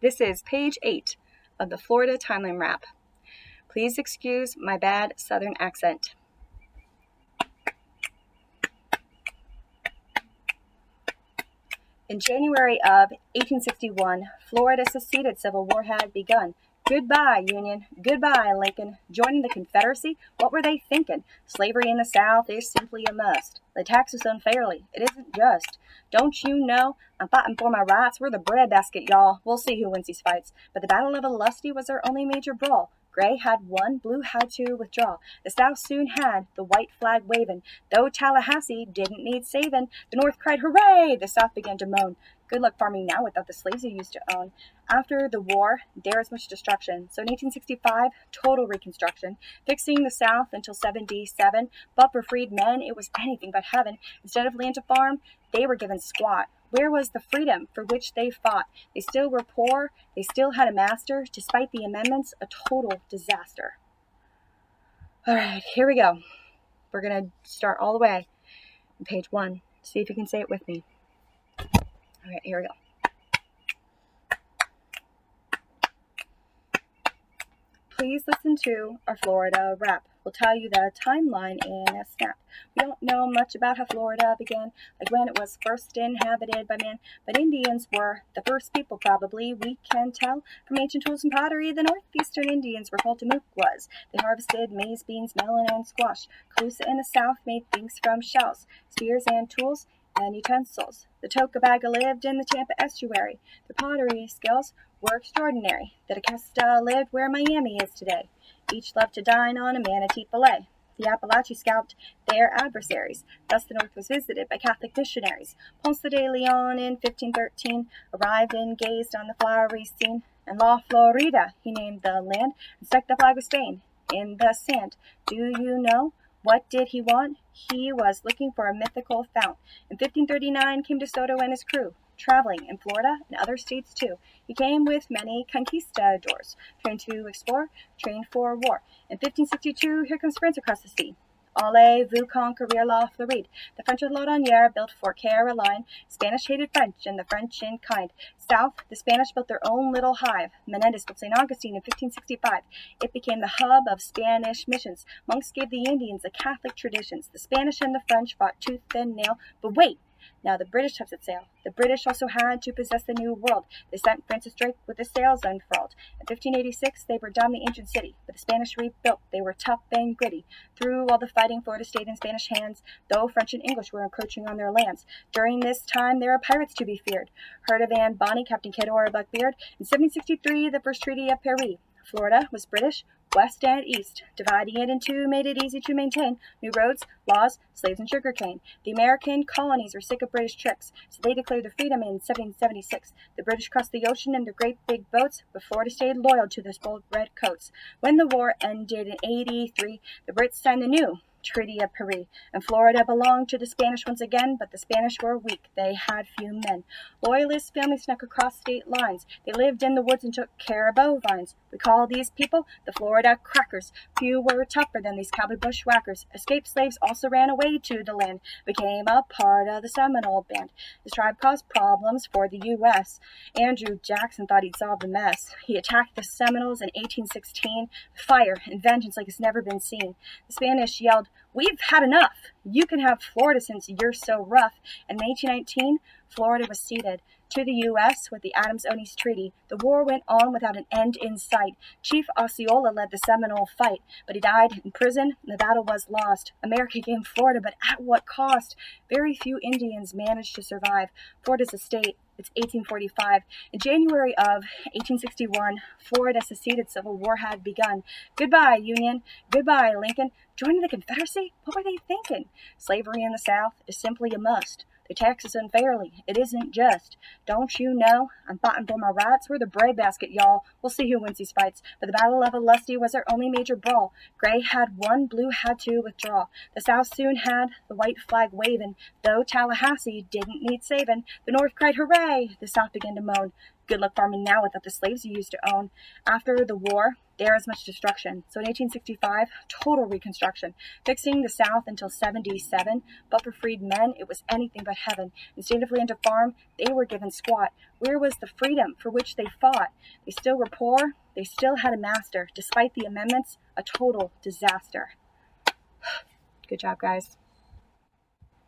This is page 8 of the Florida Timeline Wrap. Please excuse my bad Southern accent. In January of 1861, Florida's seceded Civil War had begun. Goodbye, Union. Goodbye, Lincoln. Joining the Confederacy? What were they thinking? Slavery in the South is simply a must. They tax us unfairly. It isn't just. Don't you know? I'm fighting for my rights. We're the breadbasket, y'all. We'll see who wins these fights. But the Battle of Olustee was our only major brawl. Gray had won, Blue had to withdraw. The South soon had the white flag waving. Though Tallahassee didn't need saving, the North cried, hooray! The South began to moan. Good luck farming now without the slaves you used to own. After the war, there was much destruction. So in 1865, total reconstruction, fixing the South until 77. But for freed men, it was anything but heaven. Instead of land to farm, they were given squat. Where was the freedom for which they fought? They still were poor. They still had a master. Despite the amendments, a total disaster. All right, here we go. We're going to start all the way on page 1. See if you can say it with me. All right, here we go. Please listen to our Florida Wrap. We'll tell you the timeline in a snap. We don't know much about how Florida began, like when it was first inhabited by man, but Indians were the first people probably. We can tell from ancient tools and pottery the northeastern Indians were called Timucuas. They harvested maize, beans, melon, and squash. Calusa in the south made things from shells, spears and tools, and utensils. The Tocobaga lived in the Tampa estuary. Their pottery skills were extraordinary. The DeCasta lived where Miami is today. Each loved to dine on a manatee fillet. The Appalachians scalped their adversaries. Thus the North was visited by Catholic missionaries. Ponce de Leon in 1513 arrived and gazed on the flowery scene. And La Florida, he named the land, and stuck the flag of Spain in the sand. Do you know? What did he want? He was looking for a mythical fount. In 1539 came De Soto and his crew, traveling in Florida and other states too. He came with many conquistadors, trained to explore, trained for war. In 1562, here comes France across the sea. Allez-vous conquérir la Floride. The French of Laudonnière built Fort Caroline. Spanish hated French, and the French in kind. South, the Spanish built their own little hive. Menendez built St. Augustine in 1565. It became the hub of Spanish missions. Monks gave the Indians the Catholic traditions. The Spanish and the French fought tooth and nail. But wait! Now the British have set sail. The British also had to possess the New World. They sent Francis Drake with the sails unfurled. In 1586, they burned down the ancient city, but the Spanish rebuilt. They were tough and gritty. Through all the fighting, Florida stayed in Spanish hands, though French and English were encroaching on their lands. During this time, there were pirates to be feared. Herdevan Bonny, Captain Kidd or Blackbeard. In 1763, the first Treaty of Paris. Florida was British, west and east. Dividing it in two made it easy to maintain new roads, laws, slaves, and sugarcane. The American colonies were sick of British tricks, so they declared their freedom in 1776. The British crossed the ocean in their great big boats, but Florida stayed loyal to those bold red coats. When the war ended in 83, the Brits signed the new Treaty of Paris, and Florida belonged to the Spanish once again, but the Spanish were weak. They had few men. Loyalist families snuck across state lines. They lived in the woods and took care of bovines. We call these people the Florida Crackers. Few were tougher than these cowboy bushwhackers. Escaped slaves also ran away to the land, became a part of the Seminole Band. This tribe caused problems for the U.S. Andrew Jackson thought he'd solve the mess. He attacked the Seminoles in 1816 with fire and vengeance like it's never been seen. The Spanish yelled, "We've had enough. You can have Florida since you're so rough." In 1819, Florida was ceded to the U.S. with the Adams-Onis Treaty. The war went on without an end in sight. Chief Osceola led the Seminole fight, but he died in prison and the battle was lost. America gained Florida, but at what cost? Very few Indians managed to survive. Florida's a state. It's 1845. In January of 1861, Florida's seceded Civil War had begun. Goodbye, Union. Goodbye, Lincoln. Joining the Confederacy? What were they thinking? Slavery in the South is simply a must. They tax us unfairly. It isn't just. Don't you know? I'm fighting for my rights. We're the breadbasket, y'all. We'll see who wins these fights. But the Battle of Olustee was our only major brawl. Gray had won, Blue had to withdraw. The South soon had the white flag waving. Though Tallahassee didn't need saving, the North cried hooray. The South began to moan. Good luck farming now without the slaves you used to own. After the war, there is much destruction. So in 1865, total reconstruction, fixing the South until 77. But for freed men, it was anything but heaven. Instead of land to farm, they were given squat. Where was the freedom for which they fought? They still were poor. They still had a master. Despite the amendments, a total disaster. Good job, guys.